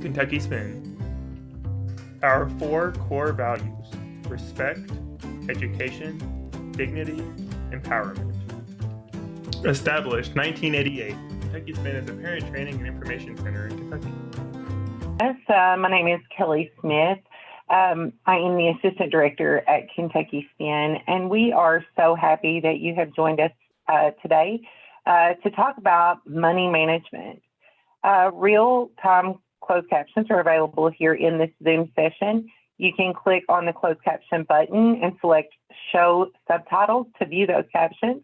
Kentucky Spin. Our four core values: respect, education, dignity, empowerment. Established 1988, Kentucky Spin is a parent training and information center in Kentucky. Yes, my name is Kelly Smith. I am the Assistant Director at Kentucky Spin, and we are so happy that you have joined us today to talk about money management. Real-time closed captions are available here in this Zoom session. You can click on the closed caption button and select Show Subtitles to view those captions.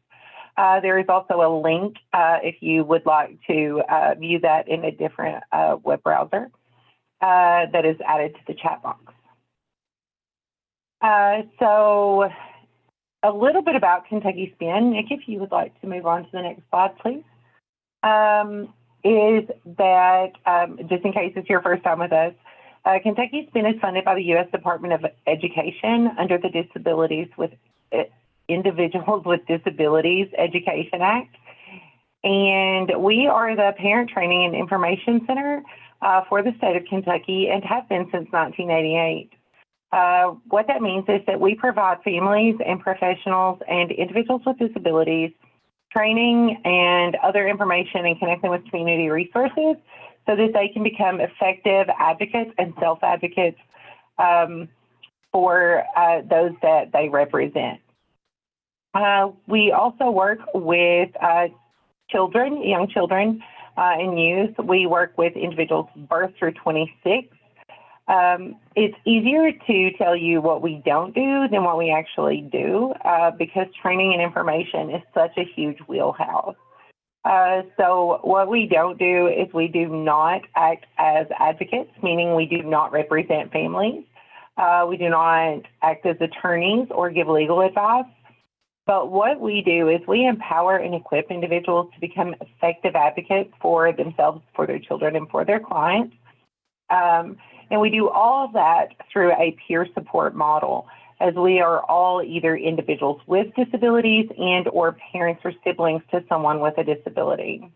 There is also a link if you would like to view that in a different web browser that is added to the chat box. So a little bit about Kentucky Spin. Nick, if you would like to move on to the next slide, please. Is that, just in case it's your first time with us, Kentucky Spin is funded by the U.S. Department of Education under the Individuals with Disabilities Education Act. And we are the Parent Training and Information Center for the state of Kentucky and have been since 1988. What that means is that we provide families and professionals and individuals with disabilities training and other information and connecting with community resources so that they can become effective advocates and self-advocates for those that they represent. We also work with children, young children and youth. We work with individuals birth through 26. It's easier to tell you what we don't do than what we actually do because training and information is such a huge wheelhouse. So what we don't do is we do not act as advocates, meaning we do not represent families. We do not act as attorneys or give legal advice. But what we do is we empower and equip individuals to become effective advocates for themselves, for their children, and for their clients. And we do all of that through a peer support model, as we are all either individuals with disabilities and or parents or siblings to someone with a disability.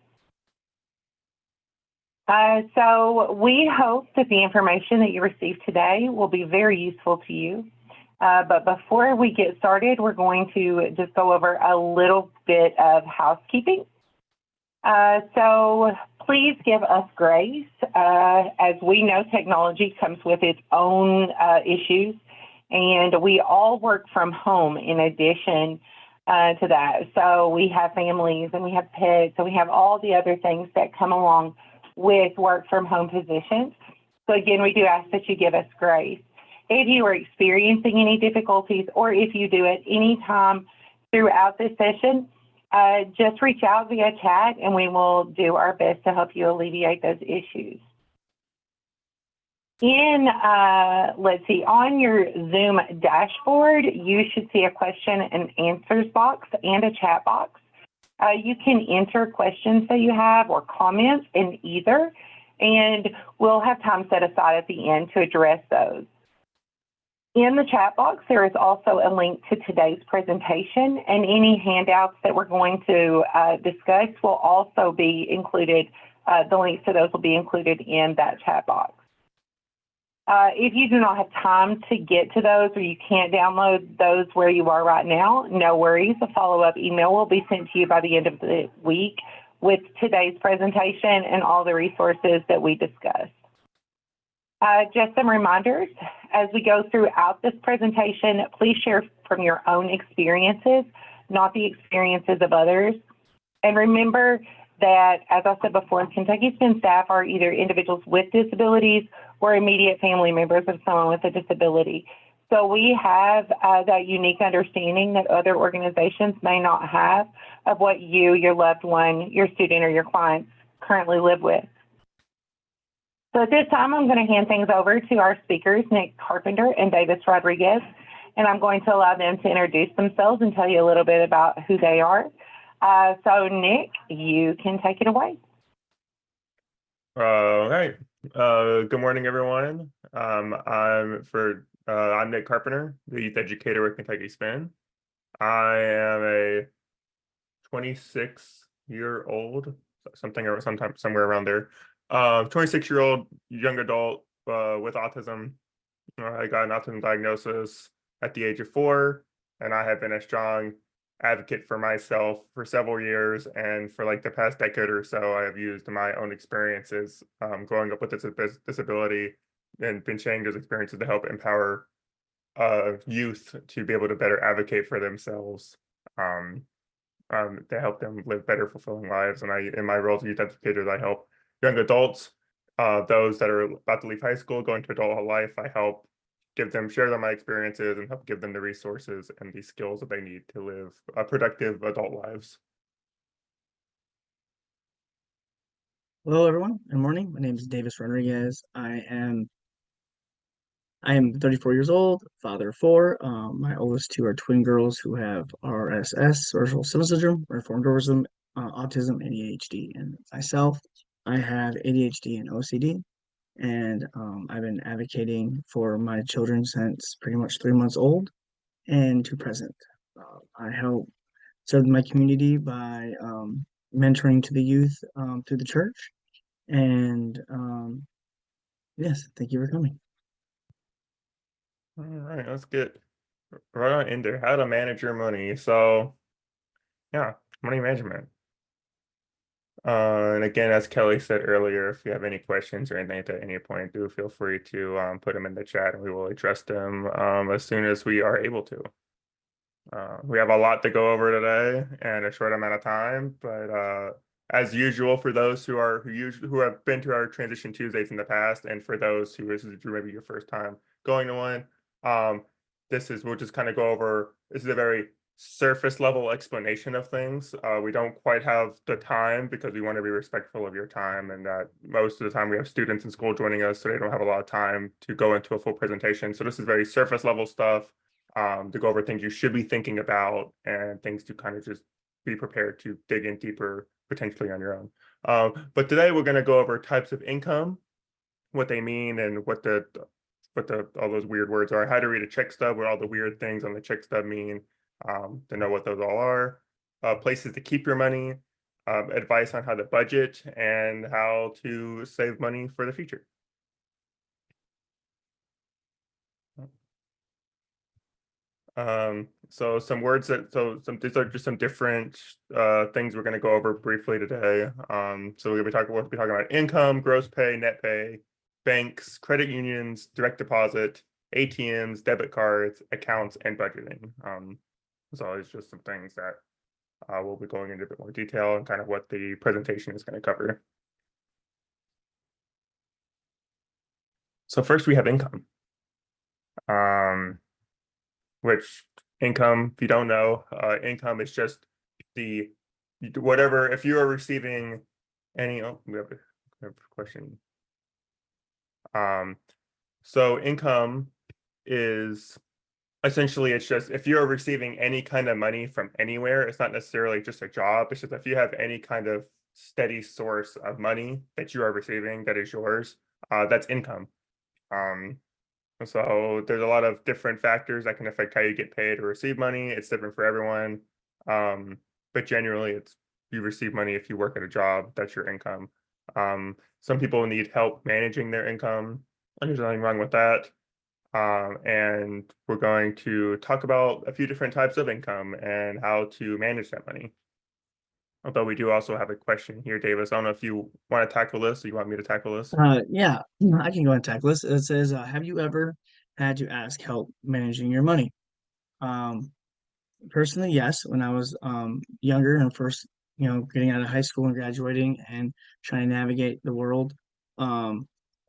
So we hope that the information that you receive today will be very useful to you. But before we get started, we're going to just go over a little bit of housekeeping. So please give us grace. As we know, technology comes with its own issues, and we all work from home in addition to that. So we have families and we have pets and we have all the other things that come along with work from home positions. So again, we do ask that you give us grace. If you are experiencing any difficulties or if you do at any time throughout this session, just reach out via chat and we will do our best to help you alleviate those issues. Let's see, on your Zoom dashboard, you should see a question and answers box and a chat box. You can enter questions that you have or comments in either, and we'll have time set aside at the end to address those. In the chat box, there is also a link to today's presentation, and any handouts that we're going to discuss will also be included. The links to those will be included in that chat box. If you do not have time to get to those or you can't download those where you are right now, no worries. A follow-up email will be sent to you by the end of the week with today's presentation and all the resources that we discussed. Just some reminders, as we go throughout this presentation, please share from your own experiences, not the experiences of others. And remember that, as I said before, Kentucky Spin staff are either individuals with disabilities or immediate family members of someone with a disability. So we have that unique understanding that other organizations may not have of what you, your loved one, your student, or your clients currently live with. So at this time, I'm going to hand things over to our speakers, Nick Carpenter and Davis Rodriguez, and I'm going to allow them to introduce themselves and tell you a little bit about who they are. So Nick, you can take it away. All right. Good morning, everyone. I'm Nick Carpenter, the youth educator with Kentucky Spin. I am a 26-year-old, somewhere around there, 26-year-old young adult with autism. I got an autism diagnosis at the age of 4, and I have been a strong advocate for myself for several years. And for like the past decade or so, I have used my own experiences growing up with this disability and been sharing those experiences to help empower youth to be able to better advocate for themselves, um, to help them live better, fulfilling lives. And in my role as a youth educator, I help young adults, those that are about to leave high school, go into adult life. I help share them my experiences and help give them the resources and the skills that they need to live productive adult lives. Hello, everyone. Good morning. My name is Davis Rodriguez. I am 34 years old, father of 4. My oldest 2 are twin girls who have RSS, Social Syndrome, Reformed Autism, autism, and ADHD. And myself, I have ADHD and OCD, and I've been advocating for my children since pretty much 3 months old and to present. I help serve my community by mentoring to the youth through the church. And yes, thank you for coming. All right, let's get right on in there. How to manage your money. So, yeah, money management. And again, as Kelly said earlier, if you have any questions or anything at any point, do feel free to put them in the chat, and we will address them as soon as we are able to. We have a lot to go over today and a short amount of time, but as usual, for those who have been to our Transition Tuesdays in the past, and for those who this is maybe your first time going to one, we'll just kind of go over. This is a very surface level explanation of things. We don't quite have the time because we want to be respectful of your time, and that most of the time we have students in school joining us, so they don't have a lot of time to go into a full presentation. So this is very surface level stuff. To go over things you should be thinking about and things to kind of just be prepared to dig in deeper potentially on your own. But today we're going to go over types of income, what they mean, and what all those weird words are, how to read a check stub, what all the weird things on the check stub mean, to know what those all are, places to keep your money, advice on how to budget, and how to save money for the future. So some words these are just some different things we're going to go over briefly today. So we'll be talking about income, gross pay, net pay, banks, credit unions, direct deposit, ATMs, debit cards, accounts, and budgeting. So it's just some things that we'll be going into a bit more detail and kind of what the presentation is going to cover. So first we have income. Which income, if you don't know, income is just whatever, if you are receiving any, we have a question. So income is essentially, it's just if you're receiving any kind of money from anywhere, it's not necessarily just a job. It's just if you have any kind of steady source of money that you are receiving that is yours, that's income. So there's a lot of different factors that can affect how you get paid or receive money. It's different for everyone. But generally it's you receive money if you work at a job, that's your income. Some people need help managing their income, and there's nothing wrong with that. And we're going to talk about a few different types of income and how to manage that money. Although we do also have a question here, Davis. I don't know if you want to tackle this or you want me to tackle this. Yeah, I can go and tackle this. It says, have you ever had to ask help managing your money? Personally, yes. When I was younger and first, getting out of high school and graduating and trying to navigate the world, I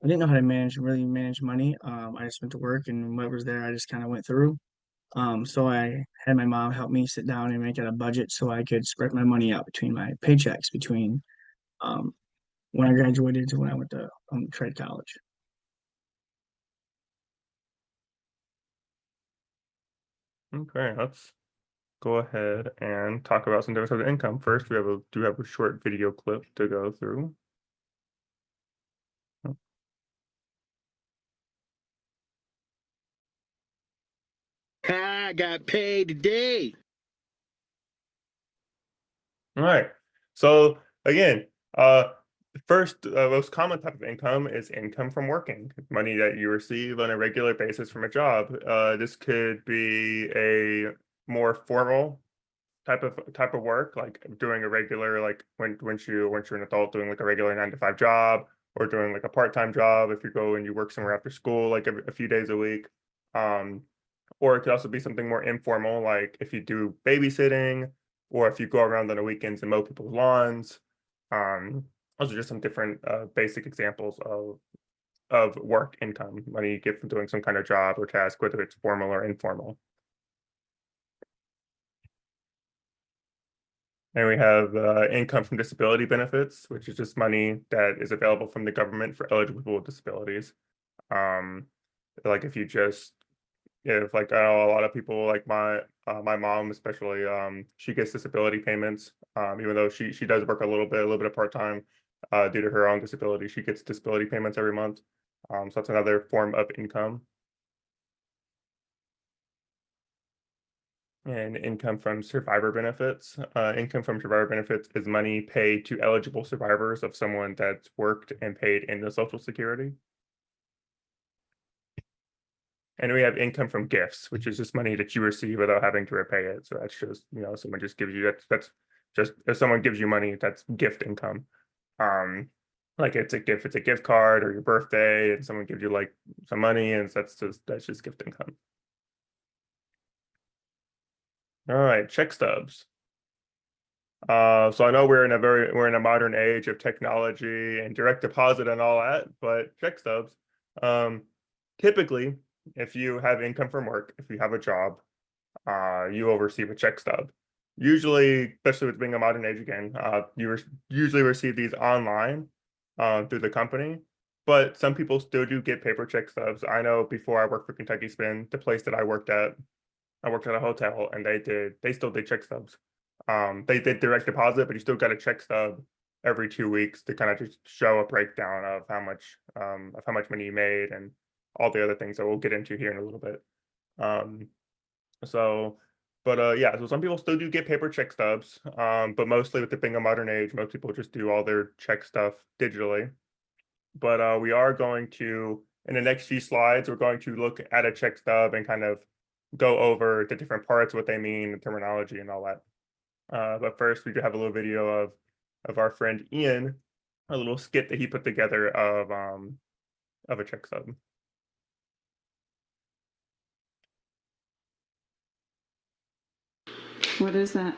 didn't know how to really manage money. I just went to work, and what was there, I just kind of went through. So I had my mom help me sit down and make out a budget so I could spread my money out between my paychecks between when I graduated to when I went to trade college. Okay, let's go ahead and talk about some different types of income. First, we do have a short video clip to go through. I got paid today. All right. So again, the first most common type of income is income from working, money that you receive on a regular basis from a job. This could be a more formal type of work, like doing a regular, like once you're an adult, doing like a regular 9 to 5 job, or doing like a part-time job if you go and you work somewhere after school, like a few days a week. Um, or it could also be something more informal, like if you do babysitting, or if you go around on the weekends and mow people's lawns. Um, those are just some different basic examples of work income, money you get from doing some kind of job or task, whether it's formal or informal. And we have income from disability benefits, which is just money that is available from the government for eligible disabilities. Um, like if like I know a lot of people, like my mom especially, she gets disability payments. Even though she does work a little bit of part-time, due to her own disability, she gets disability payments every month. So that's another form of income. And income from survivor benefits. Income from survivor benefits is money paid to eligible survivors of someone that's worked and paid into Social Security. And we have income from gifts, which is just money that you receive without having to repay it. So that's just, someone just gives you that's just if someone gives you money, that's gift income. Um, like it's a gift card or your birthday, and someone gives you like some money, and that's just gift income. All right, check stubs. So I know we're in a modern age of technology and direct deposit and all that, but check stubs. Typically, if you have income from work, if you have a job, you will receive a check stub. Usually, especially with being a modern age again, usually receive these online through the company, but some people still do get paper check stubs. I know before I worked for Kentucky Spin, the place that I worked at a hotel, and they still did check stubs. They did direct deposit, but you still got a check stub every 2 weeks to kind of just show a breakdown of how much money you made and all the other things that we'll get into here in a little bit. Um, so, but yeah, so some people still do get paper check stubs, but mostly with it being a modern age, most people just do all their check stuff digitally. But we are going to, in the next few slides, we're going to look at a check stub and kind of go over the different parts, what they mean, the terminology, and all that. But first, we do have a little video of our friend Ian, a little skit that he put together of a check stub. What is that?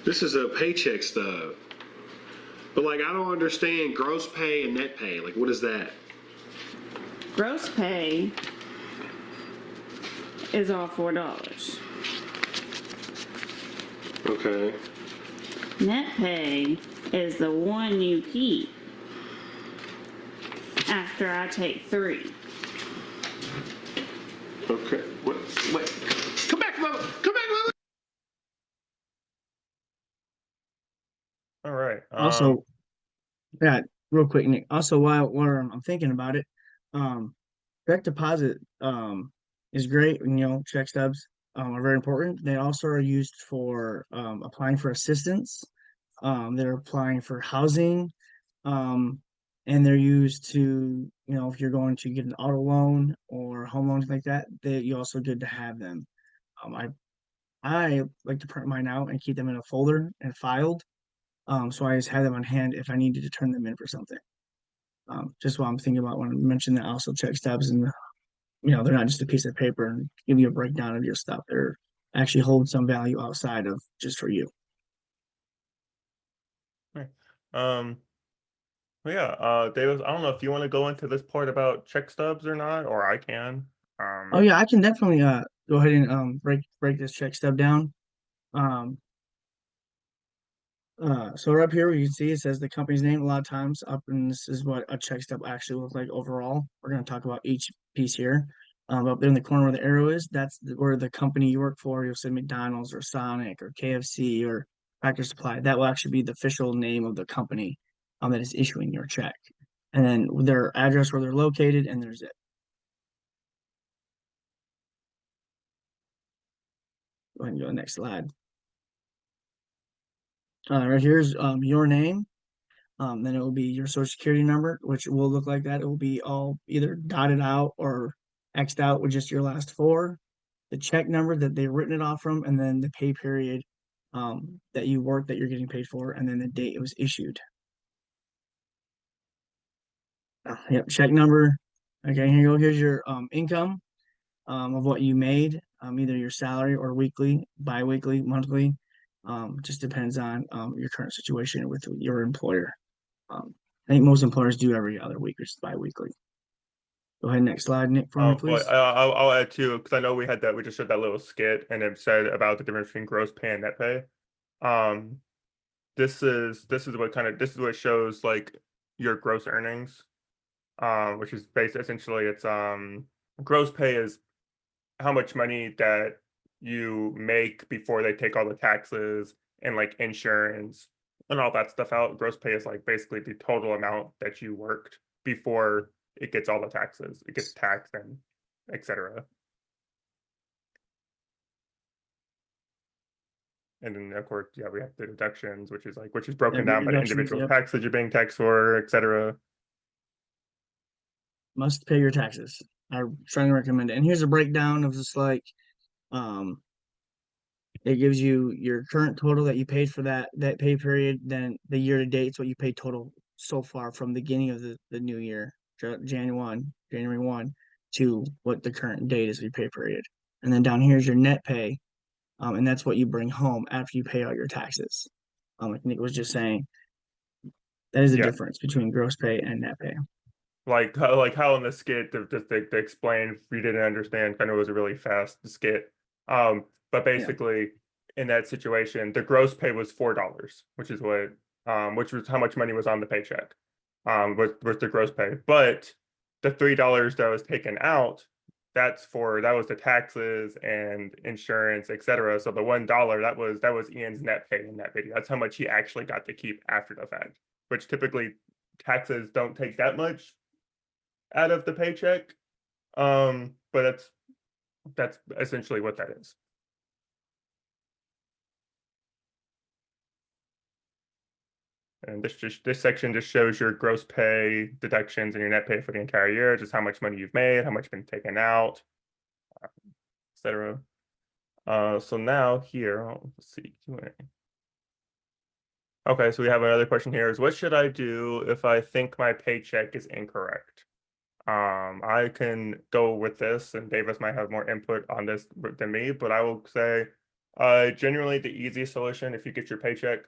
This is a paycheck stub. But like, I don't understand gross pay and net pay. Like, what is that? Gross pay is all $4. Okay. Net pay is the one you keep after I take 3. Okay. Wait. Come back, mama. Come back, mama. All right. Also, yeah, real quick, Nick. Also, while I'm thinking about it, direct deposit is great. Check stubs are very important. They also are used for applying for assistance. They're applying for housing, and they're used to, if you're going to get an auto loan or home loans like that, you also good to have them. I like to print mine out and keep them in a folder and filed. So I just have them on hand if I needed to turn them in for something. Just while I'm thinking about when I mentioned that, also check stubs, and they're not just a piece of paper and give you a breakdown of your stuff. They're actually hold some value outside of just for you. Right. Well, yeah, Davis, I don't know if you want to go into this part about check stubs or not, or I can. Oh yeah, I can definitely go ahead and break this check stub down. So right up here, you can see it says the company's name a lot of times up, and this is what a check stub actually looks like overall. We're going to talk about each piece here. Up there in the corner where the arrow is, that's where the company you work for. You'll say McDonald's or Sonic or KFC or Tractor Supply. That will actually be the official name of the company that is issuing your check. And then their address where they're located, and there's it. Go ahead and go to the next slide. Right here's your name. Then it will be your social security number, which will look like that. It will be all either dotted out or X'd out with just your last four, the check number that they've written it off from, and then the pay period that you worked that you're getting paid for, and then the date it was issued. Yep, check number. Okay, here you go. Here's your income of what you made, either your salary or weekly, bi-weekly, monthly. Just depends on your current situation with your employer. I think most employers do every other week or just bi-weekly. Go ahead, next slide, Nick, for me, please. I'll add too, because I know we just showed that little skit and it said about the difference between gross pay and net pay. This is what shows like your gross earnings, which is essentially it's gross pay is how much money that you make before they take all the taxes and like insurance and all that stuff out. Gross pay is like basically the total amount that you worked before it gets all the taxes. It gets taxed and etc. And then of course, yeah, we have the deductions, which is broken Yeah, down by the deductions, individual yep. tax that you're being taxed for, etc. Must pay your taxes. I strongly recommend it. And here's a breakdown of just like it gives you your current total that you paid for that pay period, then the year to date is what you paid total so far from the beginning of the new year, January 1 to what the current date is of your pay period. And then down here is your net pay. And that's what you bring home after you pay all your taxes. Like Nick was just saying, that is the Yeah. difference between gross pay and net pay. Like how in the skit to explain if you didn't understand, kind of was a really fast skit. But basically in that situation, the gross pay was $4, which is which was how much money was on the paycheck. Was the gross pay. But the $3 that was taken out, that was the taxes and insurance, etc. So the $1 that was Ian's net pay in that video. That's how much he actually got to keep after the fact, which typically taxes don't take that much out of the paycheck. But that's essentially what that is. And this section just shows your gross pay deductions and your net pay for the entire year, just how much money you've made, how much been taken out, etc. So now here, let's see. Okay, so we have another question here is what should I do if I think my paycheck is incorrect? I can go with this, and Davis might have more input on this than me, but I will say generally the easiest solution if you get your paycheck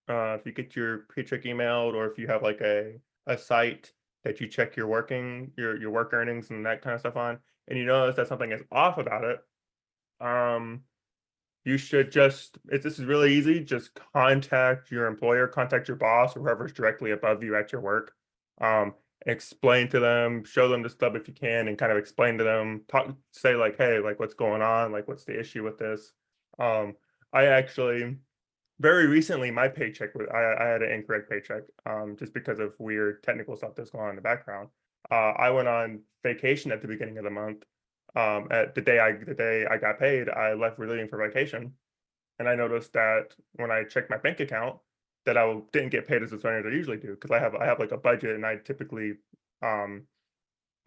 emailed, or if you have like a site that you check your work earnings and that kind of stuff on, and you notice that something is off about it, you should this is really easy. Just contact your employer, contact your boss, or whoever's directly above you at your work. Explain to them, show them the stuff if you can, and kind of explain to them, say like, hey, like what's going on, like what's the issue with this. I actually very recently my paycheck I had an incorrect paycheck just because of weird technical stuff that's going on in the background. I went on vacation at the beginning of the month. At the day I got paid, I left leaving for vacation, and I noticed that when I checked my bank account that I didn't get paid as much as I usually do, because I have like a budget, and I typically I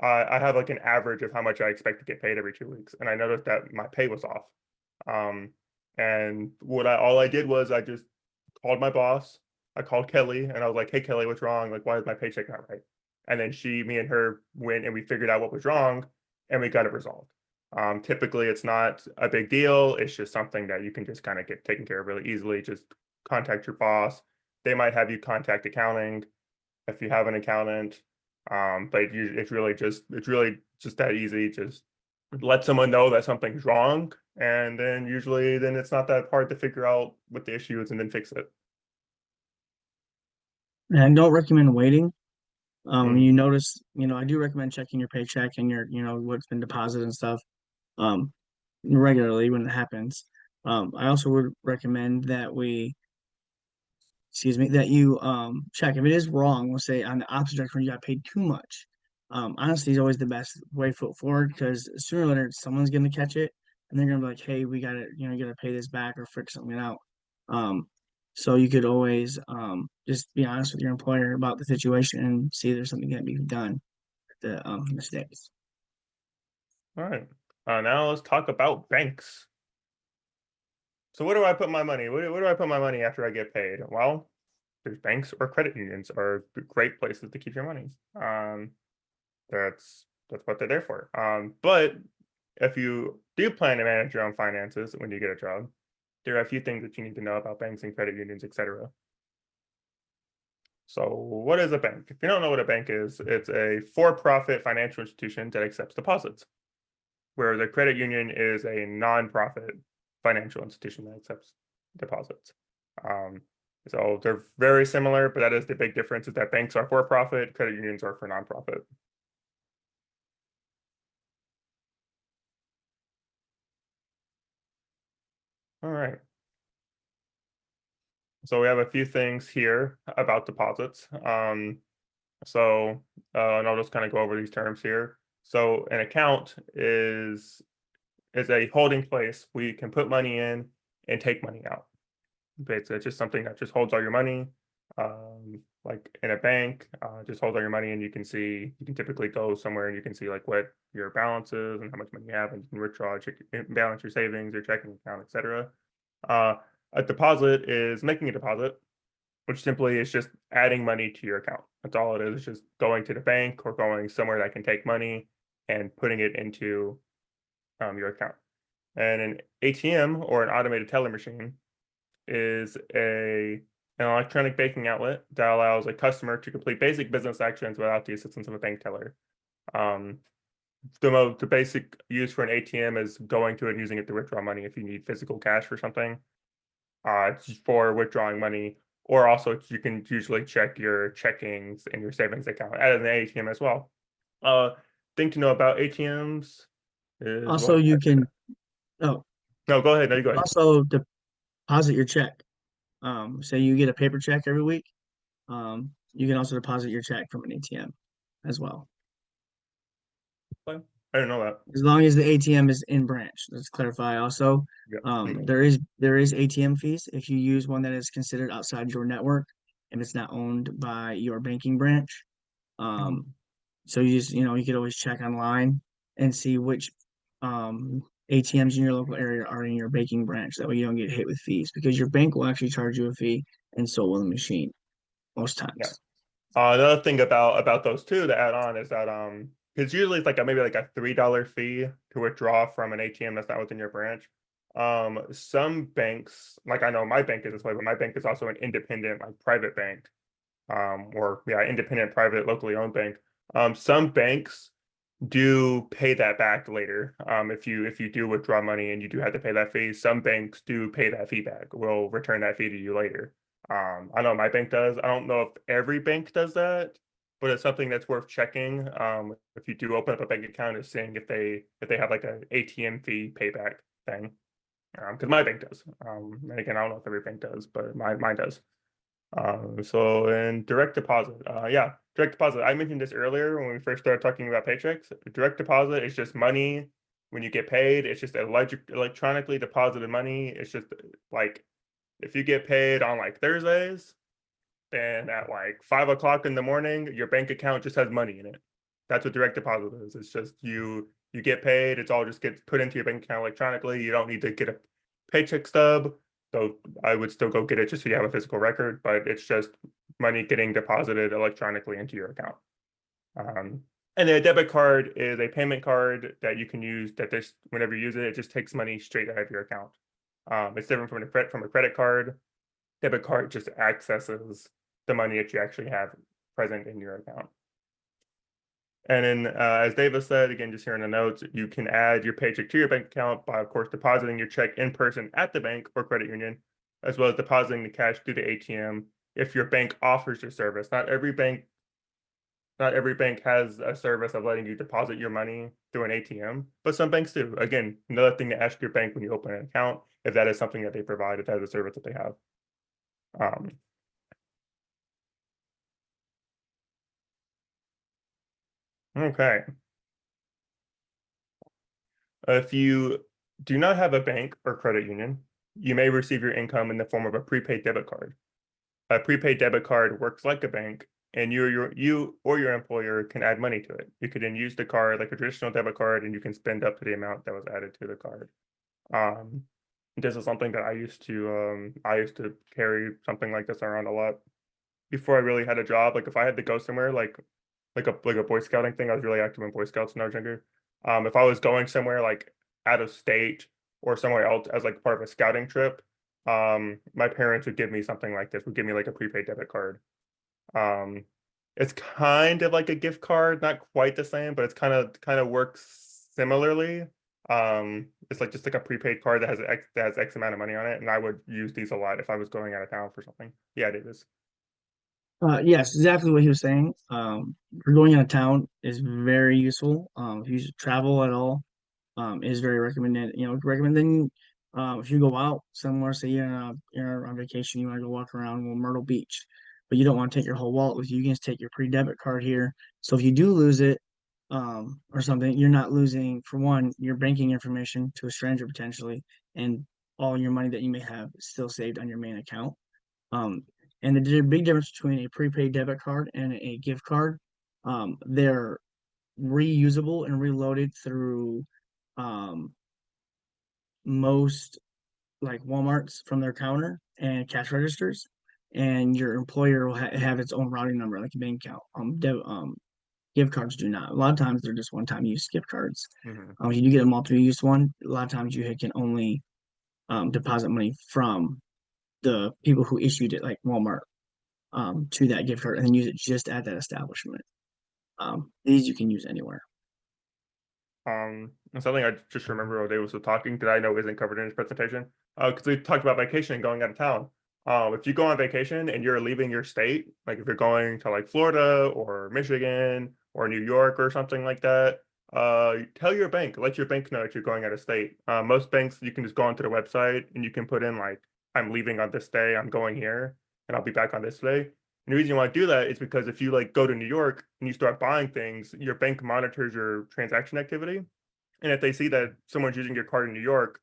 have like an average of how much I expect to get paid every 2 weeks, and I noticed that my pay was off. And all I did was I just called my boss. I called Kelly, and I was like, hey Kelly, what's wrong? Like, why is my paycheck not right? And then me and her went and we figured out what was wrong, and we got it resolved. Typically it's not a big deal. It's just something that you can just kind of get taken care of really easily. Just contact your boss. They might have you contact accounting if you have an accountant. But it's really just that easy. Just let someone know that something's wrong, and then usually it's not that hard to figure out what the issue is and then fix it. And I don't recommend waiting. You notice, I do recommend checking your paycheck and your, what's been deposited and stuff, regularly when it happens. I also would recommend that that you check if it is wrong. We'll say on the opposite direction, you got paid too much. Honesty is always the best way forward, because sooner or later someone's gonna catch it and they're gonna be like, hey, we gotta, you gotta pay this back or fix something out. So you could always just be honest with your employer about the situation and see if there's something that can be done with the mistakes. All right. Now let's talk about banks. So where do I put my money? Where do I put my money after I get paid? Well, there's banks or credit unions are great places to keep your money. That's what they're there for. But if you do plan to manage your own finances when you get a job, there are a few things that you need to know about banks and credit unions, etc. So what is a bank? If you don't know what a bank is, it's a for-profit financial institution that accepts deposits, where the credit union is a non-profit financial institution that accepts deposits. So they're very similar, but that is the big difference, is that banks are for-profit, credit unions are for non-profit. All right. So we have a few things here about deposits. And I'll just kind of go over these terms here. So an account is a holding place where you can put money in and take money out. Basically, it's just something that just holds all your money. Like in a bank, just holds all your money, and you can typically go somewhere and you can see like what your balance is and how much money you have, and you can withdraw, check, balance your savings, your checking account, etc. A deposit is making a deposit, which simply is just adding money to your account. That's all it is. It's just going to the bank or going somewhere that can take money and putting it into your account. And an ATM, or an automated teller machine, is an electronic banking outlet that allows a customer to complete basic business actions without the assistance of a bank teller. The basic use for an ATM is going to it and using it to withdraw money if you need physical cash for something. It's for withdrawing money, or also you can usually check your checkings and your savings account at an ATM as well. Thing to know about ATMs is, Also, well, you can oh, no, go ahead. No, you go ahead. also deposit your check. Say you get a paper check every week. You can also deposit your check from an ATM as well, I didn't know that. as long as the ATM is in branch. Let's clarify also. Yeah. There is ATM fees if you use one that is considered outside your network and it's not owned by your banking branch. So you could always check online and see which ATMs in your local area are in your banking branch. That way you don't get hit with fees, because your bank will actually charge you a fee, and so will the machine most Yeah. times. Another thing about those two to add on is that because usually it's like maybe like a $3 fee to withdraw from an ATM that's not within your branch. Some banks, like I know my bank is this way, but my bank is also an independent, like private bank, or yeah, independent, private, locally owned bank. Some banks do pay that back later. If you do withdraw money and you do have to pay that fee, some banks do pay that fee back. Will return that fee to you later. I know my bank does. I don't know if every bank does that, but it's something that's worth checking. If you do open up a bank account, is seeing if they have like an ATM fee payback thing. Because my bank does. And again, I don't know if every bank does, but mine does. So in direct deposit, yeah, direct deposit. I mentioned this earlier when we first started talking about paychecks. Direct deposit is just money when you get paid. It's just electronically deposited money. It's just like if you get paid on like Thursdays, then at like 5 o'clock in the morning, your bank account just has money in it. That's what direct deposit is. It's just you get paid. It's all just gets put into your bank account electronically. You don't need to get a paycheck stub. So I would still go get it just so you have a physical record, but it's just money getting deposited electronically into your account. And a debit card is a payment card that you can use that this whenever you use it, it just takes money straight out of your account. It's different from a credit card. Debit card just accesses the money that you actually have present in your account. And then, as Davis said, again, just here in the notes, you can add your paycheck to your bank account by, of course, depositing your check in person at the bank or credit union, as well as depositing the cash through the ATM if your bank offers your service. Not every bank has a service of letting you deposit your money through an ATM, but some banks do. Again, another thing to ask your bank when you open an account, if that is something that they provide, if that is a service that they have. Okay. If you do not have a bank or credit union, you may receive your income in the form of a prepaid debit card. A prepaid debit card works like a bank, and you or your employer can add money to it. You could then use the card like a traditional debit card, and you can spend up to the amount that was added to the card. This is something that I used to carry something like this around a lot before I really had a job. Like if I had to go somewhere like a Boy Scouting thing, I was really active in Boy Scouts when I was younger. If I was going somewhere like out of state or somewhere else as like part of a scouting trip, my parents would give me something like this, would give me like a prepaid debit card. Um, it's kind of like a gift card, not quite the same, but it's kind of works similarly. It's like just like a prepaid card that has X amount of money on it, and I would use these a lot if I was going out of town for something. Yeah, it is. Yes, exactly what he was saying. For going out of town is very useful. If you should travel at all, is very recommended. Recommending if you go out somewhere, say you're on vacation, you want to go walk around Myrtle Beach, but you don't want to take your whole wallet with you. You can just take your pre-debit card here. So if you do lose it, or something, you're not losing, for one, your banking information to a stranger potentially, and all your money that you may have still saved on your main account. Um, and there's a big difference between a prepaid debit card and a gift card. They're reusable and reloaded through most like Walmart's from their counter and cash registers, and your employer will have its own routing number like a bank account. Gift cards do not. A lot of times they're just one-time use gift cards. Mhm. If you do get a multi-use one, a lot of times you can only deposit money from the people who issued it, like Walmart, to that gift card and then use it just at that establishment. These you can use anywhere. And something I just remember while Dave was talking that I know isn't covered in his presentation. Because we talked about vacation and going out of town. If you go on vacation and you're leaving your state, like if you're going to like Florida or Michigan or New York or something like that, tell your bank, let your bank know that you're going out of state. Most banks, you can just go onto the website and you can put in like, I'm leaving on this day, I'm going here, and I'll be back on this day. And the reason you want to do that is because if you like go to New York and you start buying things, your bank monitors your transaction activity. And if they see that someone's using your card in New York,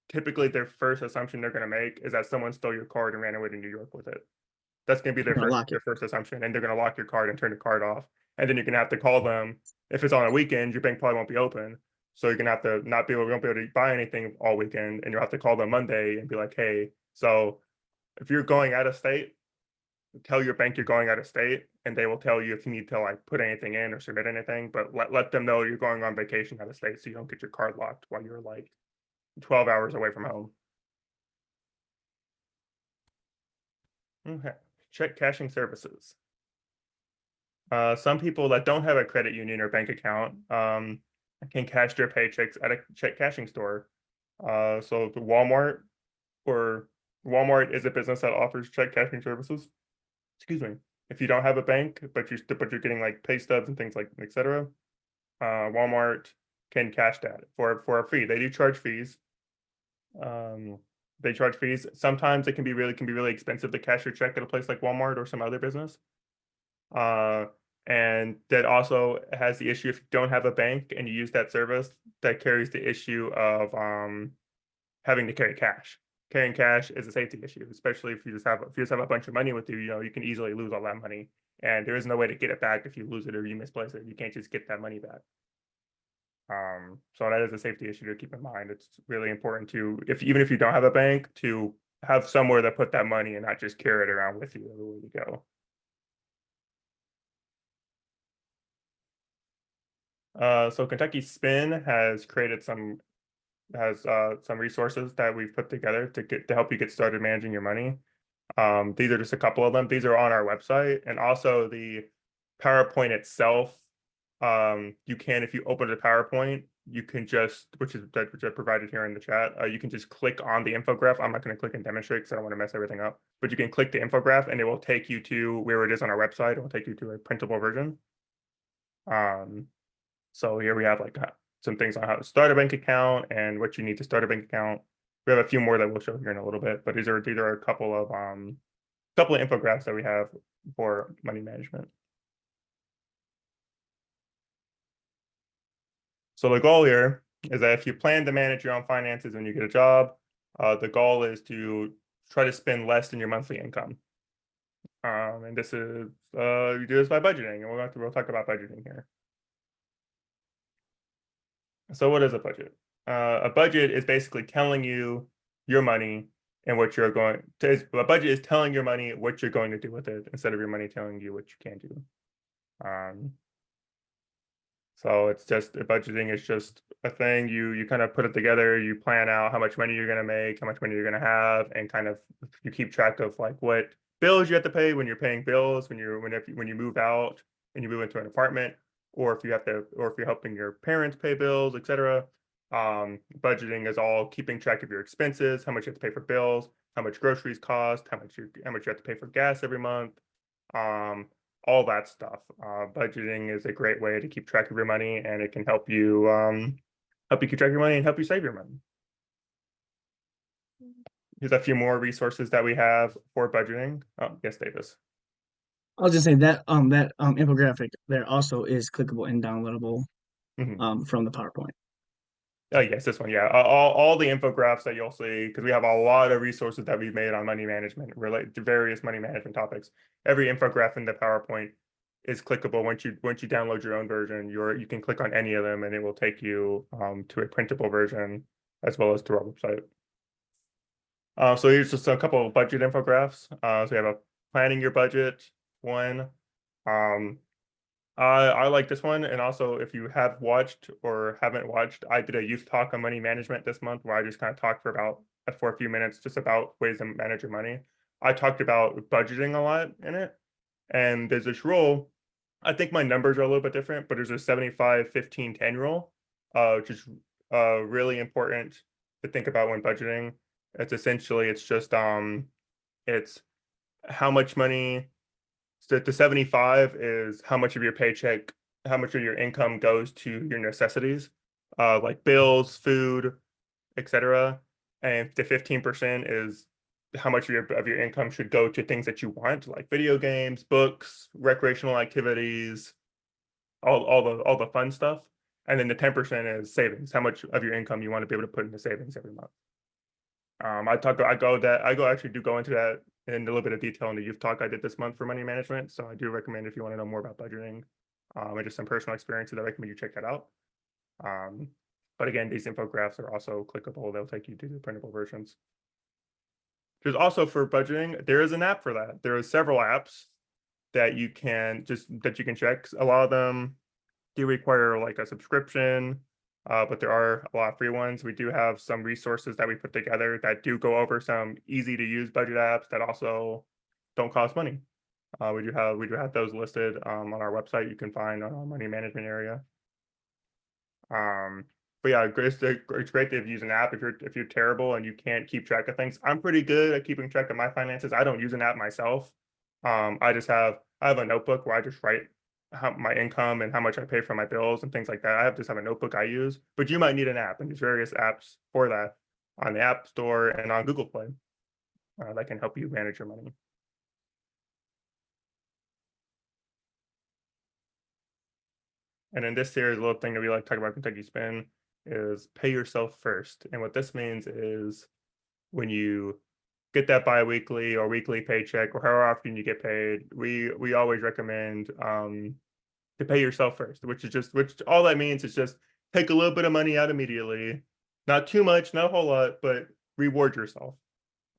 typically their first assumption they're going to make is that someone stole your card and ran away to New York with it. That's going to be You're gonna lock their it. first assumption, and they're going to lock your card and turn the card off. And then you're going to have to call them. If it's on a weekend, your bank probably won't be open, so you're going to have to not be able, you won't be able to buy anything all weekend, and you'll have to call them Monday and be like, hey, so if you're going out of state, tell your bank you're going out of state, and they will tell you if you need to like put anything in or submit anything, but let them know you're going on vacation out of state so you don't get your card locked while you're like 12 hours away from home. Okay. Check cashing services. Some people that don't have a credit union or bank account can cash their paychecks at a check cashing store. So the Walmart is a business that offers check cashing services. Excuse me. If you don't have a bank, but you're getting like pay stubs and things like etc. Walmart can cash that for a fee. They do charge fees. They charge fees. Sometimes it can be really expensive to cash your check at a place like Walmart or some other business. And that also has the issue if you don't have a bank and you use that service, that carries the issue of having to carry cash. Carrying cash is a safety issue, especially if you just have a bunch of money with you. You know, you can easily lose all that money, and there is no way to get it back if you lose it or you misplace it. You can't just get that money back. So that is a safety issue to keep in mind. It's really important to, even if you don't have a bank, to have somewhere to put that money and not just carry it around with you everywhere you go. So Kentucky Spin has created some resources that we've put together to help you get started managing your money. These are just a couple of them. These are on our website, and also the PowerPoint itself. You can, if you open the PowerPoint, you can just, which I provided here in the chat, you can just click on the infograph. I'm not going to click and demonstrate because I don't want to mess everything up, but you can click the infograph and it will take you to where it is on our website. It will take you to a printable version. So here we have like some things on how to start a bank account and what you need to start a bank account. We have a few more that we'll show here in a little bit, but these are a couple of infographics that we have for money management. So the goal here is that if you plan to manage your own finances when you get a job, The goal is to try to spend less than your monthly income. And this is you do this by budgeting, and we'll talk about budgeting here. So what is a budget? A budget is basically telling you your money and what you're going to. A budget is telling your money what you're going to do with it instead of your money telling you what you can do. So it's just budgeting is just a thing. You kind of put it together. You plan out how much money you're going to make, how much money you're going to have, and kind of you keep track of like what bills you have to pay when you're paying bills, when you move out and you move into an apartment, or if you're helping your parents pay bills, etc. Budgeting is all keeping track of your expenses, how much you have to pay for bills, how much groceries cost, how much you have to pay for gas every month, all that stuff. Budgeting is a great way to keep track of your money, and it can help you keep track of your money and help you save your money. Here's a few more resources that we have for budgeting. Oh, yes, Davis. I was just saying that infographic there also is clickable and downloadable from the PowerPoint. Oh yes, this one. Yeah, all the infographics that you'll see, because we have a lot of resources that we've made on money management related to various money management topics. Every infographic in the PowerPoint is clickable. Once you download your own version, you can click on any of them, and it will take you to a printable version as well as to our website. So here's just a couple of budget infographics. So we have a planning your budget one. I like this one, and also if you have watched or haven't watched, I did a youth talk on money management this month where I just kind of talked for a few minutes just about ways to manage your money. I talked about budgeting a lot in it, and there's this rule. I think my numbers are a little bit different, but there's a 75, 15, 10 rule, which is really important to think about when budgeting. It's essentially it's how much money. So the 75 is how much of your paycheck, how much of your income goes to your necessities, like bills, food, etc. And the 15% is how much of your income should go to things that you want, like video games, books, recreational activities, all the fun stuff. And then the 10% is savings, how much of your income you want to be able to put into savings every month. I do go into that in a little bit of detail in the youth talk I did this month for money management. So I do recommend if you want to know more about budgeting and just some personal experiences, I recommend you check that out. But again, these infographics are also clickable. They'll take you to the printable versions. There's also for budgeting, there is an app for that. There are several apps that you can check. A lot of them do require like a subscription. But there are a lot of free ones. We do have some resources that we put together that do go over some easy to use budget apps that also don't cost money. We do have those listed on our website. You can find on our money management area. But yeah, it's great to use an app if you're terrible and you can't keep track of things. I'm pretty good at keeping track of my finances. I don't use an app myself. I have a notebook where I just write my income and how much I pay for my bills and things like that. I have a notebook I use, but you might need an app, and there's various apps for that on the App Store and on Google Play that can help you manage your money. And then this here is a little thing that we like to talk about Kentucky Spin is pay yourself first. And what this means is when you get that bi-weekly or weekly paycheck or however often you get paid, we always recommend to pay yourself first, which all that means is just take a little bit of money out immediately, not too much, not a whole lot, but reward yourself.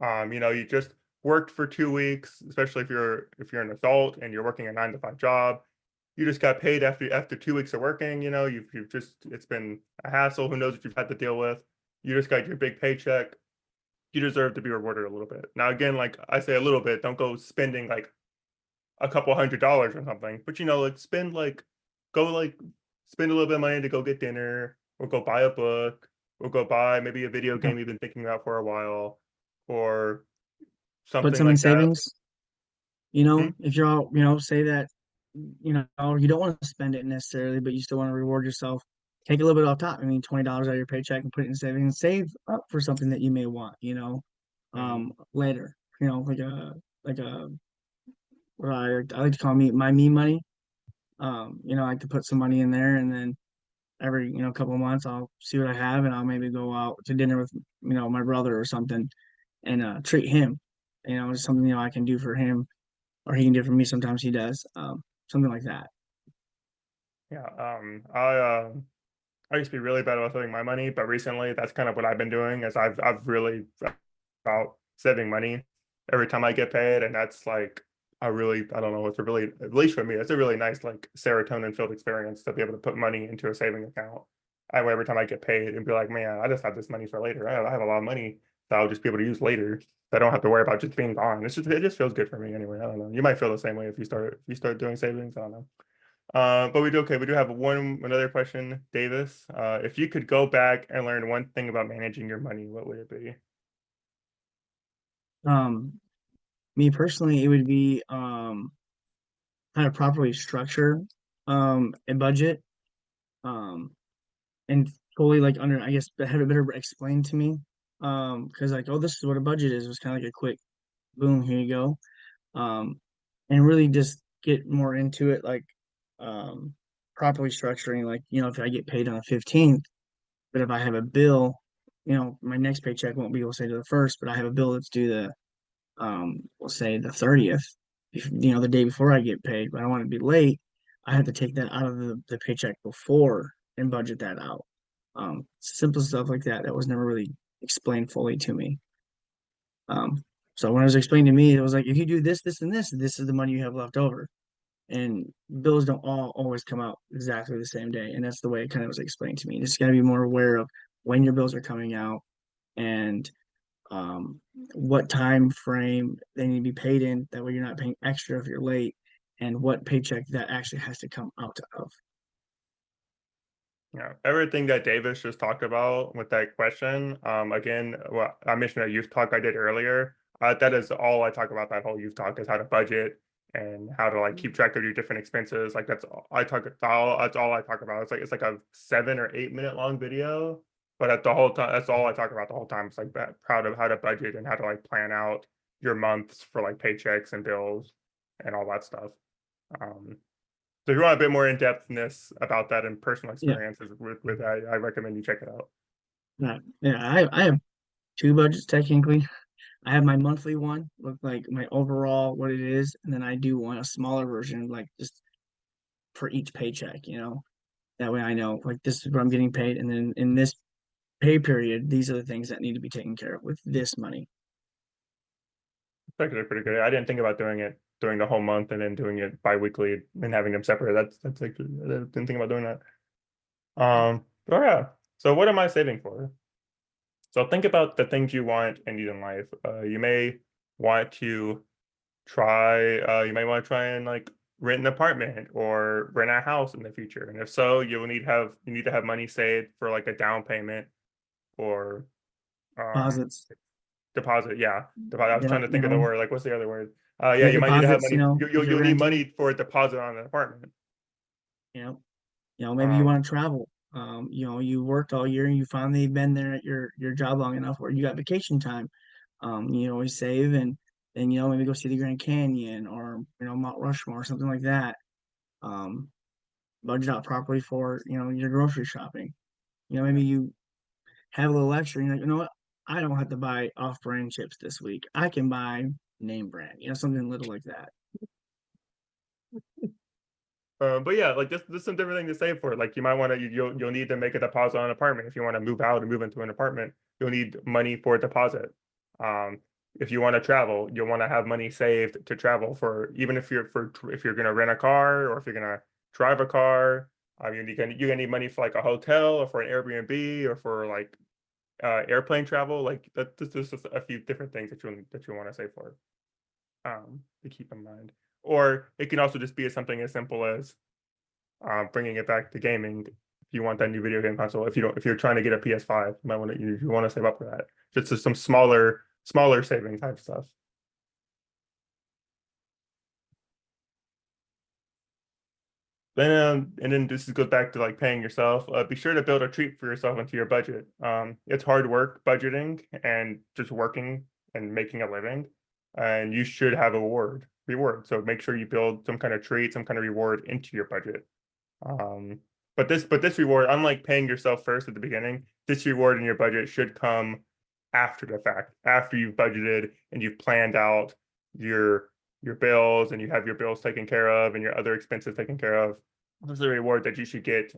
You just worked for 2 weeks, especially if you're an adult and you're working a 9-to-5 job. You just got paid after 2 weeks of working. It's been a hassle. Who knows what you've had to deal with? You just got your big paycheck. You deserve to be rewarded a little bit. Now, again, like I say, a little bit. Don't go spending like a couple $100 or something. But spend a little bit of money to go get dinner, or go buy a book, or go buy maybe a video game you've been thinking about for a while, or something Put some like in that. savings. If you're all, say that, you don't want to spend it necessarily, but you still want to reward yourself. Take a little bit off top. $20 out of your paycheck and put it in savings. Save up for something that you may want, later. Like a what I like to call my me money. I like to put some money in there, and then every, couple of months, I'll see what I have and I'll maybe go out to dinner with, my brother or something and treat him. It's something, I can do for him or he can do for me. Sometimes he does. Something like that. Yeah. I used to be really bad about saving my money, but recently that's kind of what I've been doing is I've really about saving money every time I get paid, and that's like I don't know, it's a really, at least for me, it's a really nice like serotonin filled experience to be able to put money into a saving account. Every time I get paid and be like, man, I just have this money for later. I have a lot of money that I'll just be able to use later. So I don't have to worry about just being gone. It just feels good for me anyway. I don't know. You might feel the same way if you start doing savings. I don't know. But we do okay. We do have another question, Davis. If you could go back and learn one thing about managing your money, what would it be? Um, Me personally, it would be how to properly structure a budget and fully like under I guess have it better explained to me. Because like, oh, this is what a budget is. It was kind of like a quick boom, here you go. And really just get more into it, like properly structuring, like, if I get paid on the 15th, but if I have a bill, my next paycheck won't be, we'll say, to the first, but I have a bill that's due we'll say the 30th, the day before I get paid, but I want to be late, I have to take that out of the paycheck before and budget that out. Simple stuff like that was never really explained fully to me. So when it was explained to me, it was like, if you do this, this, and this is the money you have left over. And bills don't all always come out exactly the same day. And that's the way it kind of was explained to me. You just got to be more aware of when your bills are coming out and what time frame they need to be paid in. That way you're not paying extra if you're late, and what paycheck that actually has to come out of. Yeah, everything that Davis just talked about with that question. Again, well, I mentioned a youth talk I did earlier. That is all I talk about. That whole youth talk is how to budget and how to like keep track of your different expenses. Like that's all I talk. That's all I talk about. It's like a 7 or 8 minute long video, but at the whole time, that's all I talk about the whole time. It's like that proud of how to budget and how to like plan out your months for like paychecks and bills and all that stuff. Um, so if you want a bit more in-depthness about that and personal Yeah, experiences with I recommend you check it out. I have two budgets technically. I have my monthly one, look like my overall what it is, and then I do want a smaller version, like just for each paycheck. That way I know like this is what I'm getting paid, and then in this pay period, these are the things that need to be taken care of with this money. It's actually pretty good. I didn't think about doing it during the whole month and then doing it bi-weekly and having them separate. That's actually I didn't think about doing that. But yeah. So what am I saving for? So think about the things you want and need in life. You may want to you might want to try and like rent an apartment or rent a house in the future. And if so, you need to have money saved for like a down payment or um Deposits, deposit. Yeah. Deposit. I was yeah, trying to think of the word. Like what's the other word? Yeah, yeah, you might need to have deposits. money. If you're You'll need renting, money for a deposit on an apartment. you know, maybe you Um, want to travel. You worked all year and you finally been there at your job long enough where you got vacation time. You always save and maybe go see the Grand Canyon or Mount Rushmore or something like that. Um, Budget out properly for your grocery shopping. Maybe you have a little extra and you're like, you know what? I don't have to buy off-brand chips this week. I can buy name brand. Something little like that. but yeah, like this some different thing to save for. Like you might want to you'll need to make a deposit on an apartment if you want to move out and move into an apartment. You'll need money for a deposit. Um, if you want to travel, you'll want to have money saved to travel for even if you're gonna rent a car or if you're gonna drive a car. You're gonna need money for like a hotel or for an Airbnb or for like airplane travel. Like that. This is just a few different things that you want to save for. To keep in mind. Or it can also just be something as simple as bringing it back to gaming. If you want that new video game console, if you're trying to get a PS5, you might want to you want to save up for that. Just some smaller saving type stuff. Then and then this goes back to like paying yourself. Be sure to build a treat for yourself into your budget. It's hard work budgeting and just working and making a living, and you should have a reward. So make sure you build some kind of treat, some kind of reward into your budget. Um, But this reward, unlike paying yourself first at the beginning, this reward in your budget should come after the fact, after you've budgeted and you've planned out your bills and you have your bills taken care of and your other expenses taken care of. This is a reward that you should get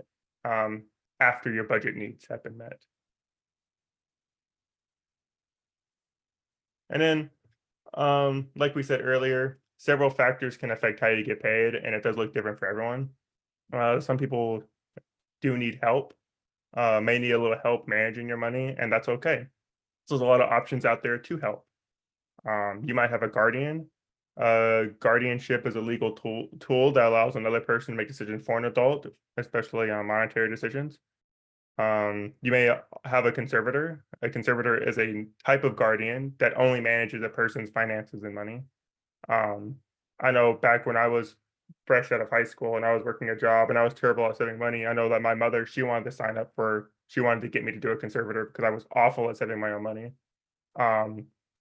after your budget needs have been met. And then, like we said earlier, several factors can affect how you get paid, and it does look different for everyone. Some people do need help, may need a little help managing your money, and that's okay. So there's a lot of options out there to help. You might have a guardian. Guardianship is a legal tool that allows another person to make decisions for an adult, especially on monetary decisions. You may have a conservator. A conservator is a type of guardian that only manages a person's finances and money. I know back when I was fresh out of high school and I was working a job and I was terrible at saving money, I know that my mother, she wanted to get me to do a conservator because I was awful at saving my own money.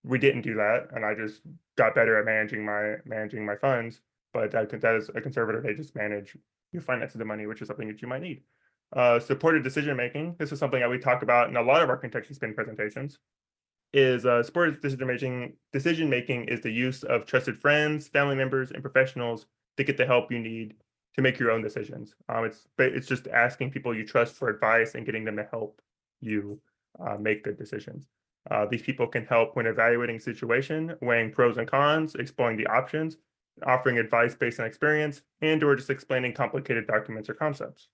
We didn't do that, and I just got better at managing my funds. But that is a conservator. They just manage your finances and money, which is something that you might need. Supported decision making. This is something that we talk about in a lot of our Kentucky Spin presentations. Is supported decision making is the use of trusted friends, family members, and professionals to get the help you need to make your own decisions. It's just asking people you trust for advice and getting them to help you make good decisions. These people can help when evaluating a situation, weighing pros and cons, exploring the options, offering advice based on experience, and or just explaining complicated documents or concepts.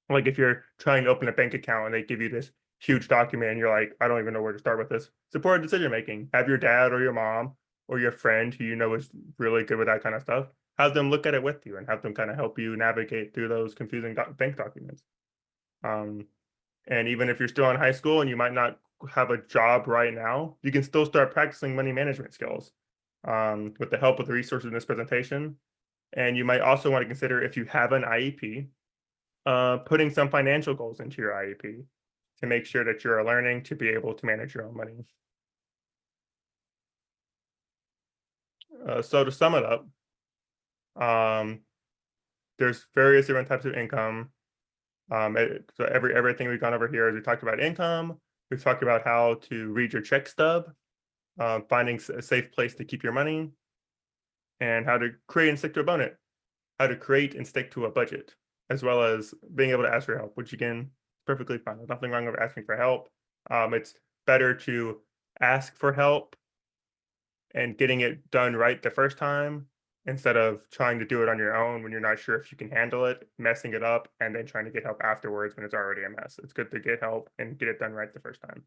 Like if you're trying to open a bank account and they give you this huge document and you're like, I don't even know where to start with this. Supported decision making. Have your dad or your mom or your friend who you know is really good with that kind of stuff, have them look at it with you and have them kind of help you navigate through those confusing bank documents. And even if you're still in high school and you might not have a job right now, you can still start practicing money management skills with the help of the resources in this presentation. And you might also want to consider, if you have an IEP, putting some financial goals into your IEP to make sure that you're learning to be able to manage your own money. So to sum it up, there's various different types of income. So everything we've gone over here is we talked about income. We've talked about how to read your check stub, finding a safe place to keep your money, and how to create and stick to a budget. How to create and stick to a budget, as well as being able to ask for help, which again, perfectly fine. There's nothing wrong with asking for help. It's better to ask for help and getting it done right the first time instead of trying to do it on your own when you're not sure if you can handle it, messing it up, and then trying to get help afterwards when it's already a mess. It's good to get help and get it done right the first time.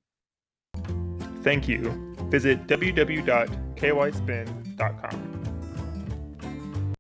Thank you. Visit www.kyspin.com.